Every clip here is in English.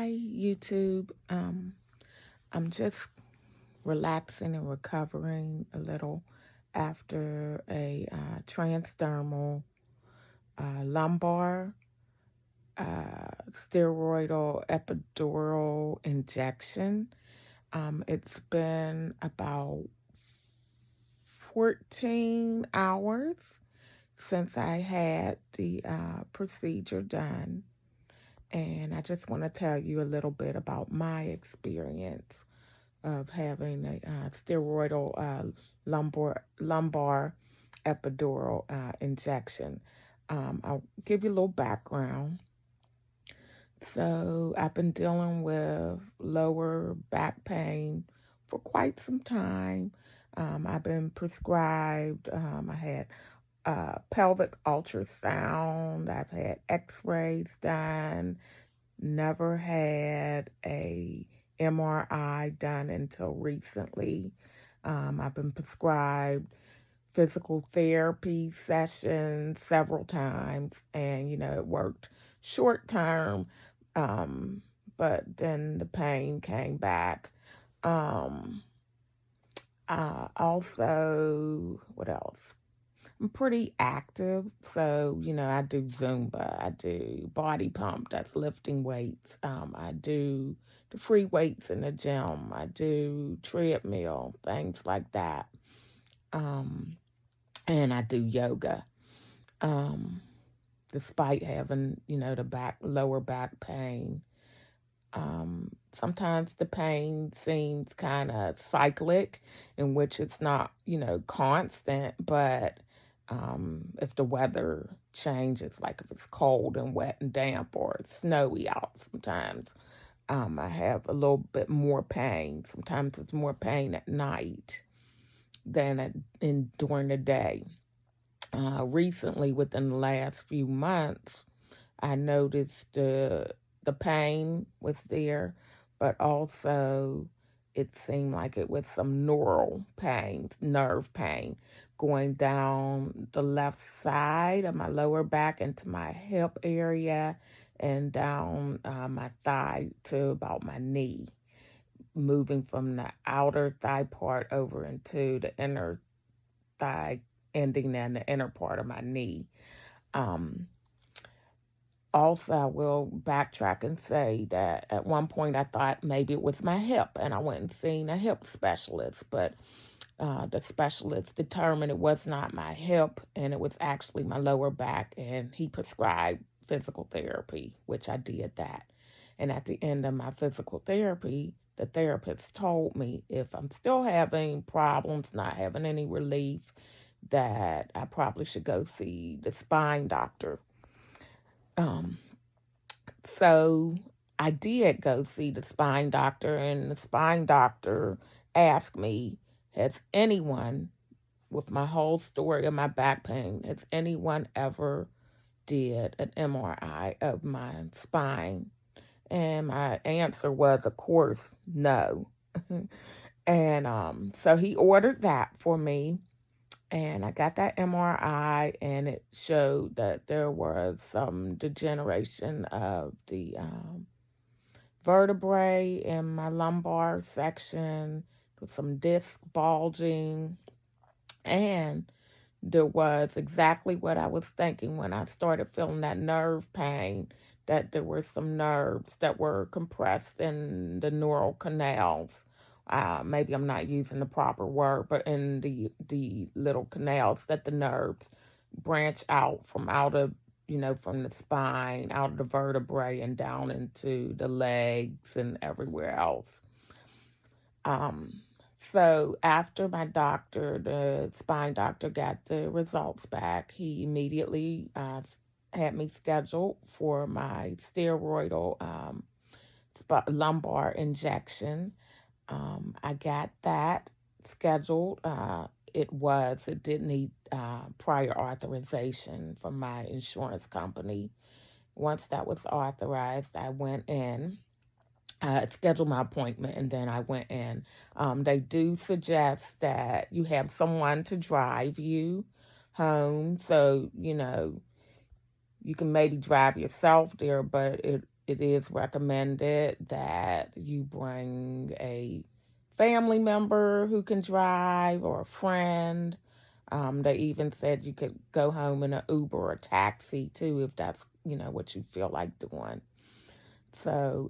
Hi, YouTube. I'm just relaxing and recovering a little after a transdermal lumbar steroidal epidural injection. It's been about 14 hours since I had the procedure done. And I just want to tell you a little bit about my experience of having a steroidal lumbar epidural injection. I'll give you a little background. So I've been dealing with lower back pain for quite some time. I've been prescribed. I had pelvic ultrasound. I've had X-rays done. Never had a MRI done until recently. I've been prescribed physical therapy sessions several times, and it worked short term, um, but then the pain came back. Um, Also, what else? I'm pretty active, so I do Zumba, I do body pump, that's lifting weights. I do the free weights in the gym, I do treadmill, things like that. Um, and I do yoga. Um, Despite having the lower back pain. Sometimes the pain seems kind of cyclic, in which it's not, constant, but if the weather changes, like if it's cold and wet and damp or it's snowy out sometimes, I have a little bit more pain. Sometimes it's more pain at night than during the day. Recently, within the last few months, I noticed the pain was there, but also it seemed like it was some neural pain, nerve pain, going down the left side of my lower back into my hip area and down my thigh to about my knee, moving from the outer thigh part over into the inner thigh, ending in the inner part of my knee. Um, Also, I will backtrack and say that at one point I thought maybe it was my hip, and I went and seen a hip specialist, but the specialist determined it was not my hip, and it was actually my lower back, and he prescribed physical therapy, which I did that. And at the end of my physical therapy, the therapist told me if I'm still having problems, not having any relief, that I probably should go see the spine doctor. Um, So I did go see the spine doctor, and the spine doctor asked me, has anyone, with my whole story of my back pain, has anyone ever did an MRI of my spine? And my answer was, of course, no. And so he ordered that for me, and I got that MRI, and it showed that there was some degeneration of the vertebrae in my lumbar section, with some disc bulging, and there was exactly what I was thinking when I started feeling that nerve pain, that there were some nerves that were compressed in the neural canals. Maybe I'm not using the proper word, but in the little canals that the nerves branch out from from the spine, out of the vertebrae, and down into the legs and everywhere else. Um, so after my doctor, the spine doctor, got the results back, he immediately had me scheduled for my steroidal lumbar injection. I got that scheduled. It did need prior authorization from my insurance company. Once that was authorized, I went in. Scheduled my appointment, and then I went in. They do suggest that you have someone to drive you home, so you can maybe drive yourself there, but it is recommended that you bring a family member who can drive or a friend. They even said you could go home in an Uber or a taxi too, if that's, what you feel like doing. So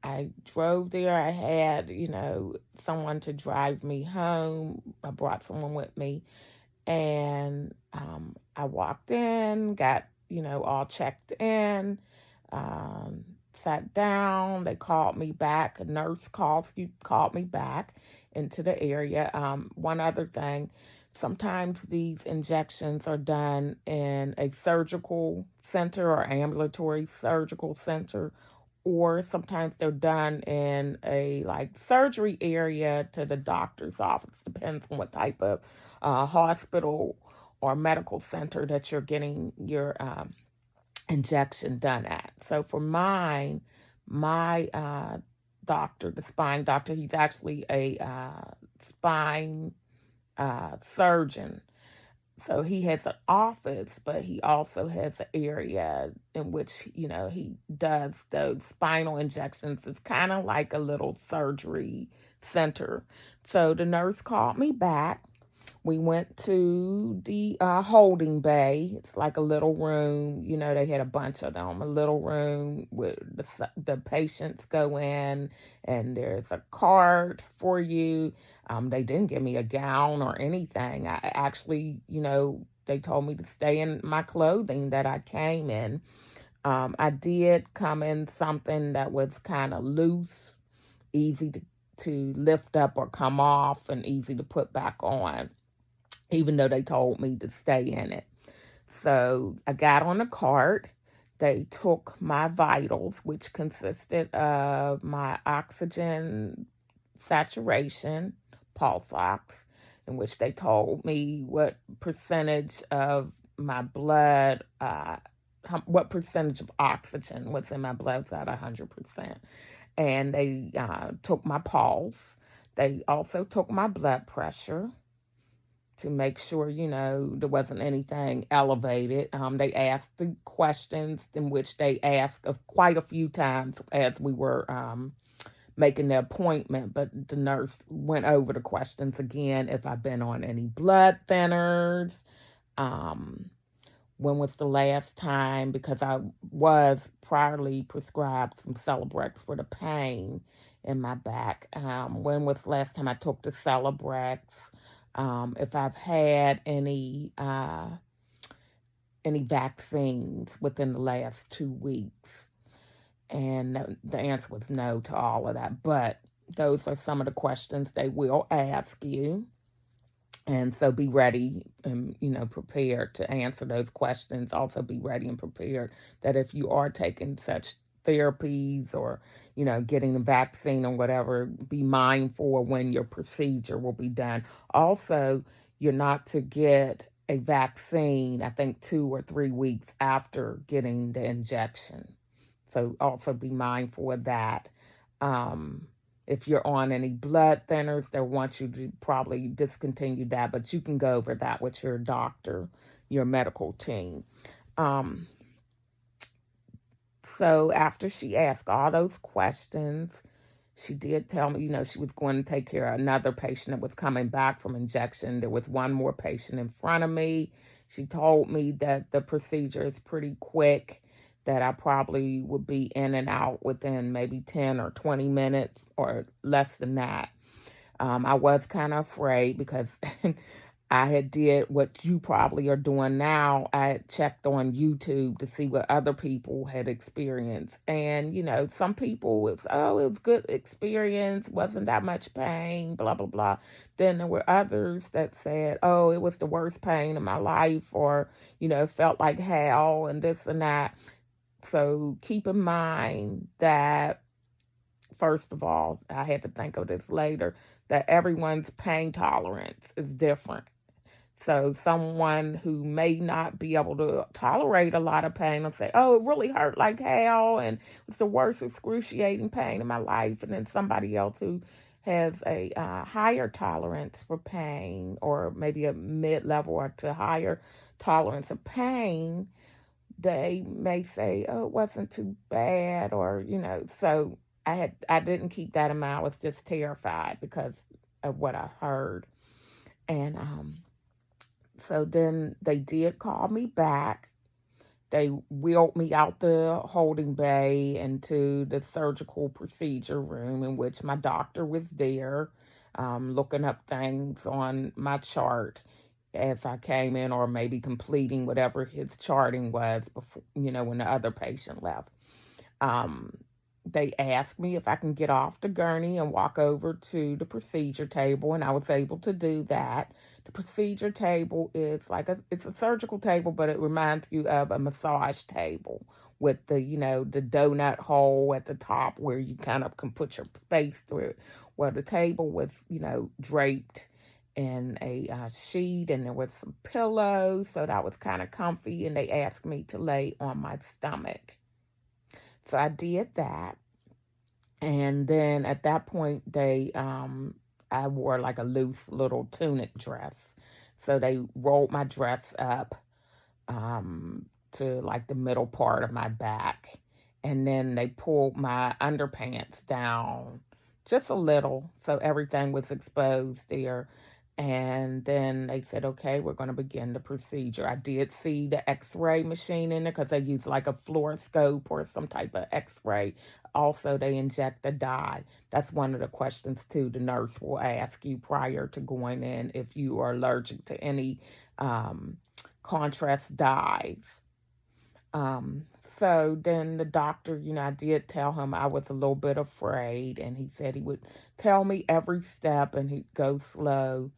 I drove there. I had, someone to drive me home. I brought someone with me. And I walked in, got, all checked in, um, sat down. They called me back. A nurse called me back into the area. One other thing, sometimes these injections are done in a surgical center or ambulatory surgical center, or sometimes they're done in a like surgery area to the doctor's office. Depends on what type of hospital or medical center that you're getting your injection done at. So for mine, my doctor, the spine doctor, he's actually a spine surgeon. So he has an office, but he also has an area in which, he does those spinal injections. It's kind of like a little surgery center. So the nurse called me back. We went to the holding bay. It's like a little room. They had a bunch of them. A little room where the patients go in, and there's a cart for you. They didn't give me a gown or anything. I actually, they told me to stay in my clothing that I came in. I did come in something that was kind of loose, easy to lift up or come off, and easy to put back on, even though they told me to stay in it. So I got on the cart. They took my vitals, which consisted of my oxygen saturation, pulse ox, in which they told me what percentage of my blood, what percentage of oxygen was in my blood. It's at 100%. And they took my pulse. They also took my blood pressure to make sure, there wasn't anything elevated. They asked the questions in which they asked quite a few times as we were making the appointment, but the nurse went over the questions again. If I've been on any blood thinners, when was the last time, because I was priorly prescribed some Celebrex for the pain in my back. When was the last time I took the Celebrex? If I've had any vaccines within the last 2 weeks. And the answer was no to all of that. But those are some of the questions they will ask you. And so be ready and, prepared to answer those questions. Also be ready and prepared that if you are taking such therapies or, getting the vaccine or whatever, be mindful of when your procedure will be done. Also, you're not to get a vaccine, I think 2 or 3 weeks after getting the injection. So also be mindful of that. If you're on any blood thinners, they want you to probably discontinue that, but you can go over that with your doctor, your medical team. So after she asked all those questions, she did tell me, she was going to take care of another patient that was coming back from injection. There was one more patient in front of me. She told me that the procedure is pretty quick, that I probably would be in and out within maybe 10 or 20 minutes or less than that. I was kind of afraid because I had did what you probably are doing now. I had checked on YouTube to see what other people had experienced. And, some people, it was good experience, wasn't that much pain, blah, blah, blah. Then there were others that said, oh, it was the worst pain of my life, or, felt like hell and this and that. So keep in mind that, first of all, I had to think of this later, that everyone's pain tolerance is different. So someone who may not be able to tolerate a lot of pain will say, oh, it really hurt like hell, and it's the worst excruciating pain in my life. And then somebody else who has a higher tolerance for pain, or maybe a mid-level or to higher tolerance of pain, they may say, oh, it wasn't too bad, or, so I didn't keep that in mind. I was just terrified because of what I heard. And so then they did call me back. They wheeled me out the holding bay into the surgical procedure room, in which my doctor was there, looking up things on my chart as I came in, or maybe completing whatever his charting was before, when the other patient left. Um, they asked me if I can get off the gurney and walk over to the procedure table, and I was able to do that. The procedure table is it's a surgical table, but it reminds you of a massage table with the donut hole at the top where you kind of can put your face through it. Well, the table was, draped in a sheet, and there was some pillows, so that was kind of comfy, and they asked me to lay on my stomach. So I did that. And then at that point, I wore like a loose little tunic dress. So they rolled my dress up to like the middle part of my back. And then they pulled my underpants down just a little. So everything was exposed there. And then they said, okay, we're going to begin the procedure. I did see the x-ray machine in there because they use like a fluoroscope or some type of x-ray. Also, they inject the dye. That's one of the questions, too. The nurse will ask you prior to going in if you are allergic to any contrast dyes. So then the doctor, I did tell him I was a little bit afraid, and he said he would tell me every step and he'd go slow.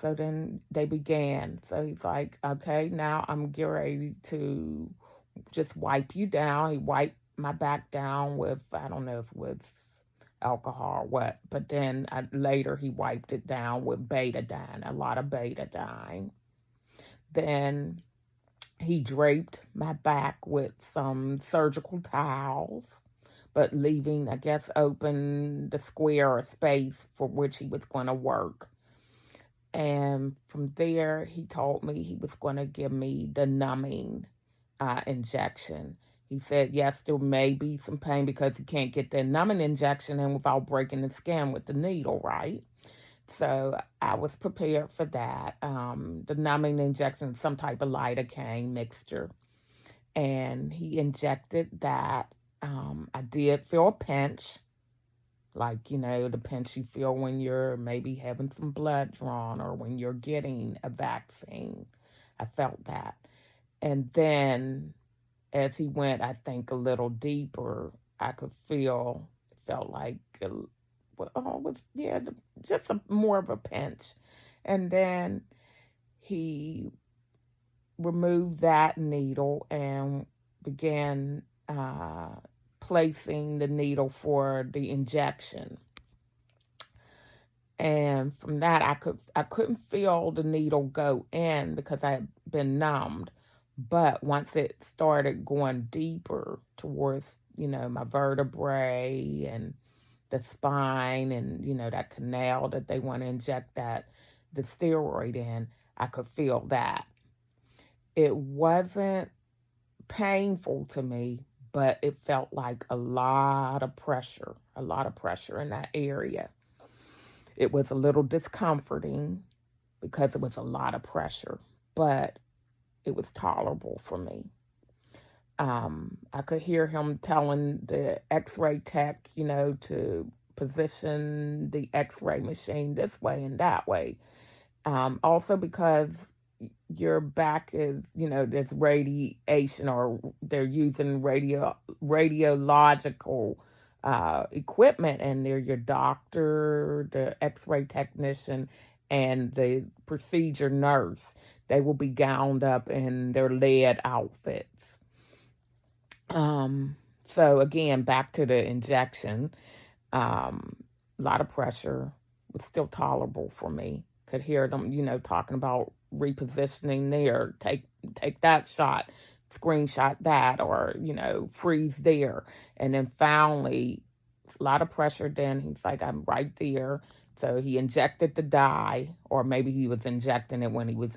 So then they began. So he's like, okay, now I'm getting ready to just wipe you down. He wiped my back down with, I don't know if it was alcohol or what, but then later he wiped it down with betadine, a lot of betadine. Then he draped my back with some surgical towels, but leaving, I guess, open the square or space for which he was going to work. And from there, he told me he was going to give me the numbing injection. He said, yes, there may be some pain because you can't get the numbing injection in without breaking the skin with the needle, right? So I was prepared for that. The numbing injection, some type of lidocaine mixture. And he injected that. I did feel a pinch, like, the pinch you feel when you're maybe having some blood drawn or when you're getting a vaccine. I felt that. And then as he went, I think, a little deeper, I could felt like, just more of a pinch. And then he removed that needle and began placing the needle for the injection. And from that, I couldn't feel the needle go in because I had been numbed. But once it started going deeper towards, my vertebrae and the spine and, that canal that they want to inject the steroid in, I could feel that. It wasn't painful to me, but it felt like a lot of pressure in that area. It was a little discomforting because it was a lot of pressure, but it was tolerable for me. I could hear him telling the x-ray tech, to position the x-ray machine this way and that way. Also because your back is, there's radiation, or they're using radiological equipment, and they're your doctor, the x-ray technician, and the procedure nurse. They will be gowned up in their lead outfits. So again, back to the injection, a lot of pressure, was still tolerable for me. Could hear them, talking about repositioning there, take that shot, screenshot that, or, freeze there. And then finally, a lot of pressure. Then he's like, I'm right there. So he injected the dye, or maybe he was injecting it when he was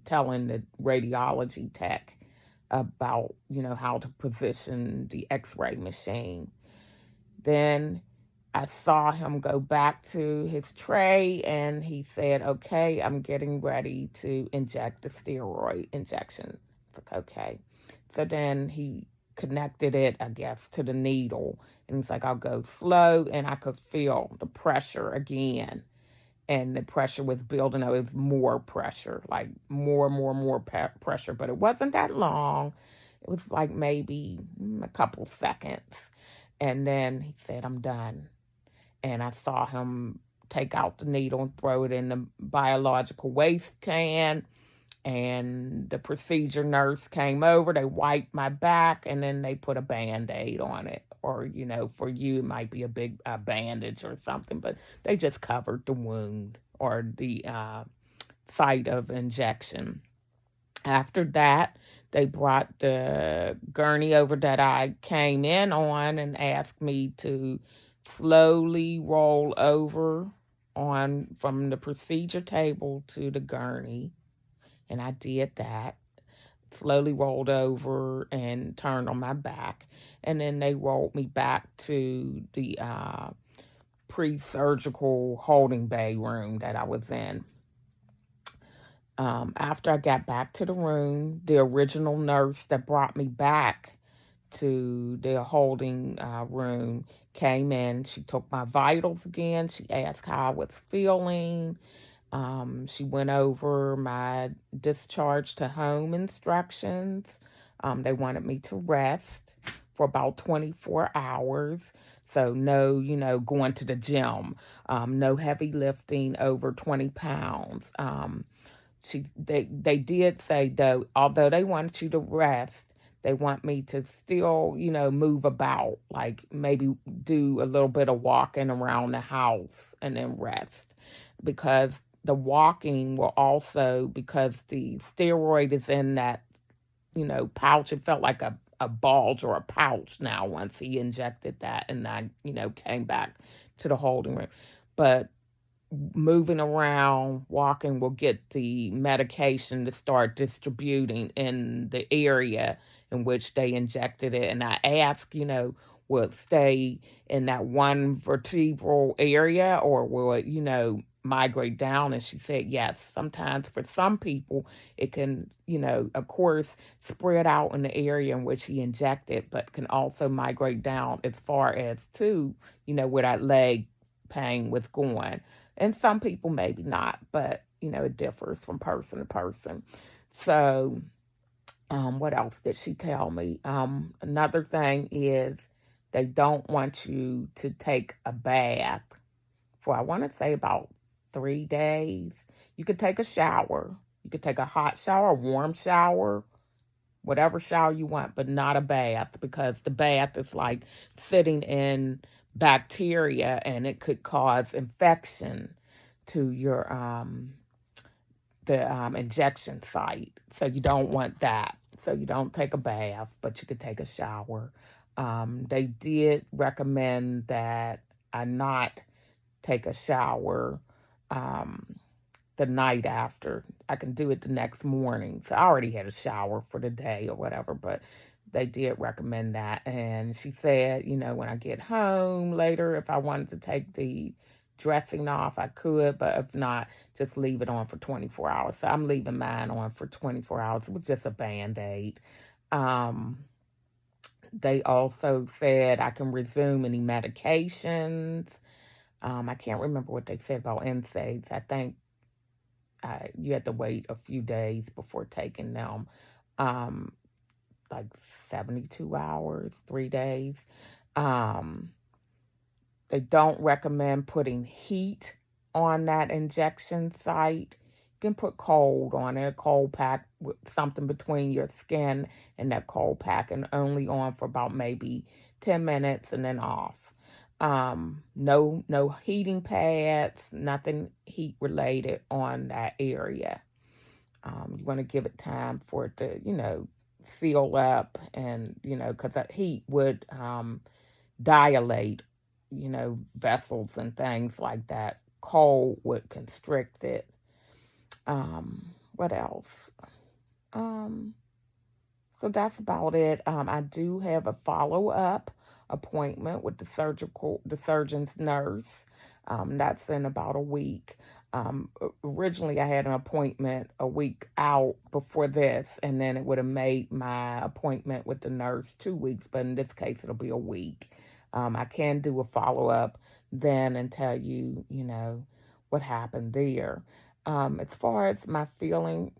telling the radiology tech about, how to position the x-ray machine. Then I saw him go back to his tray and he said, okay, I'm getting ready to inject the steroid injection. It's like, okay. So then he connected it, I guess, to the needle. And he's like, I'll go slow. And I could feel the pressure again. And the pressure was building up. It was more pressure, like more pressure. But it wasn't that long. It was like maybe a couple seconds. And then he said, I'm done. And I saw him take out the needle and throw it in the biological waste can. And the procedure nurse came over. They wiped my back, and then they put a Band-Aid on it. Or, for you, it might be a big bandage or something. But they just covered the wound or the site of injection. After that, they brought the gurney over that I came in on and asked me to slowly roll over from the procedure table to the gurney. And I did that. Slowly rolled over and turned on my back. And then they rolled me back to the pre-surgical holding bay room that I was in. After I got back to the room, the original nurse that brought me back to the holding room came in. She took my vitals again. She asked how I was feeling. She went over my discharge to home instructions. They wanted me to rest for about 24 hours. So no, going to the gym, no heavy lifting over 20 pounds. They did say, though, although they wanted you to rest, they want me to still, move about, like maybe do a little bit of walking around the house and then rest. Because the walking will also, because the steroid is in that, pouch, it felt like a bulge or a pouch now once he injected that and I, came back to the holding room. But moving around, walking will get the medication to start distributing in the area in which they injected it. And I asked, will it stay in that one vertebral area or will it, migrate down? And she said, yes, sometimes for some people, it can, of course, spread out in the area in which he injected, but can also migrate down as far as to, where that leg pain was going. And some people maybe not, but, it differs from person to person. So, what else did she tell me? Another thing is they don't want you to take a bath for, I want to say, about 3 days. You could take a shower. You could take a hot shower, a warm shower, whatever shower you want, but not a bath, because the bath is like sitting in bacteria and it could cause infection to your injection site. So you don't want that. So you don't take a bath, but you could take a shower. They did recommend that I not take a shower the night after. I can do it the next morning. So I already had a shower for the day or whatever, but they did recommend that. And she said, when I get home later, if I wanted to take the dressing off, I could, but if not, just leave it on for 24 hours. So I'm leaving mine on for 24 hours. It was just a Band-Aid. They also said I can resume any medications. I can't remember what they said about NSAIDs. I think you had to wait a few days before taking them, like 72 hours, 3 days. They don't recommend putting heat on that injection site. You can put cold on it, a cold pack with something between your skin and that cold pack, and only on for about maybe 10 minutes and then off. No heating pads, nothing heat related on that area. You want to give it time for it to, seal up and, because that heat would dilate, vessels and things like that. Cold would constrict it. What else? So that's about it. I do have a follow-up appointment with the surgeon's nurse. That's in about a week. Originally, I had an appointment a week out before this, and then it would have made my appointment with the nurse 2 weeks, but in this case, it'll be a week. I can do a follow-up then and tell you, what happened there. As far as my feeling,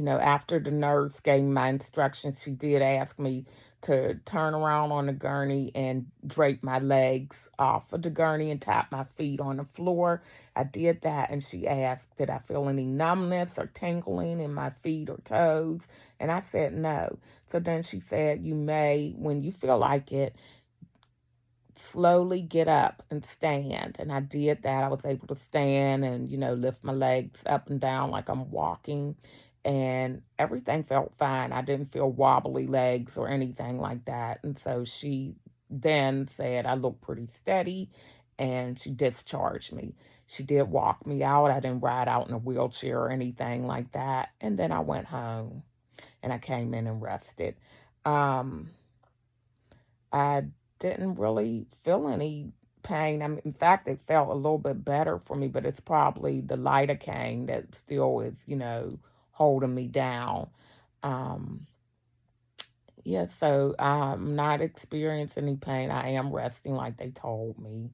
after the nurse gave me my instructions, she did ask me to turn around on the gurney and drape my legs off of the gurney and tap my feet on the floor. I did that, and she asked, did I feel any numbness or tingling in my feet or toes? And I said no. So then she said, you may, when you feel like it, slowly get up and stand. And I did that. I was able to stand and, lift my legs up and down like I'm walking. And everything felt fine. I didn't feel wobbly legs or anything like that. And so she then said I looked pretty steady, and she discharged me. She did walk me out. I didn't ride out in a wheelchair or anything like that. And then I went home and I came in and rested. Um, I didn't really feel any pain. I mean, in fact, it felt a little bit better for me, but it's probably the lidocaine that still is, holding me down. Um, yeah, so I'm not experiencing any pain. I am resting like they told me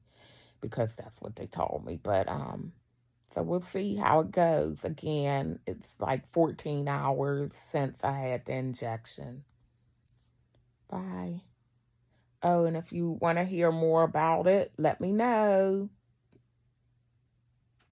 because that's what they told me. But so we'll see how it goes. Again, it's like 14 hours since I had the injection. Bye. Oh, and if you want to hear more about it, let me know.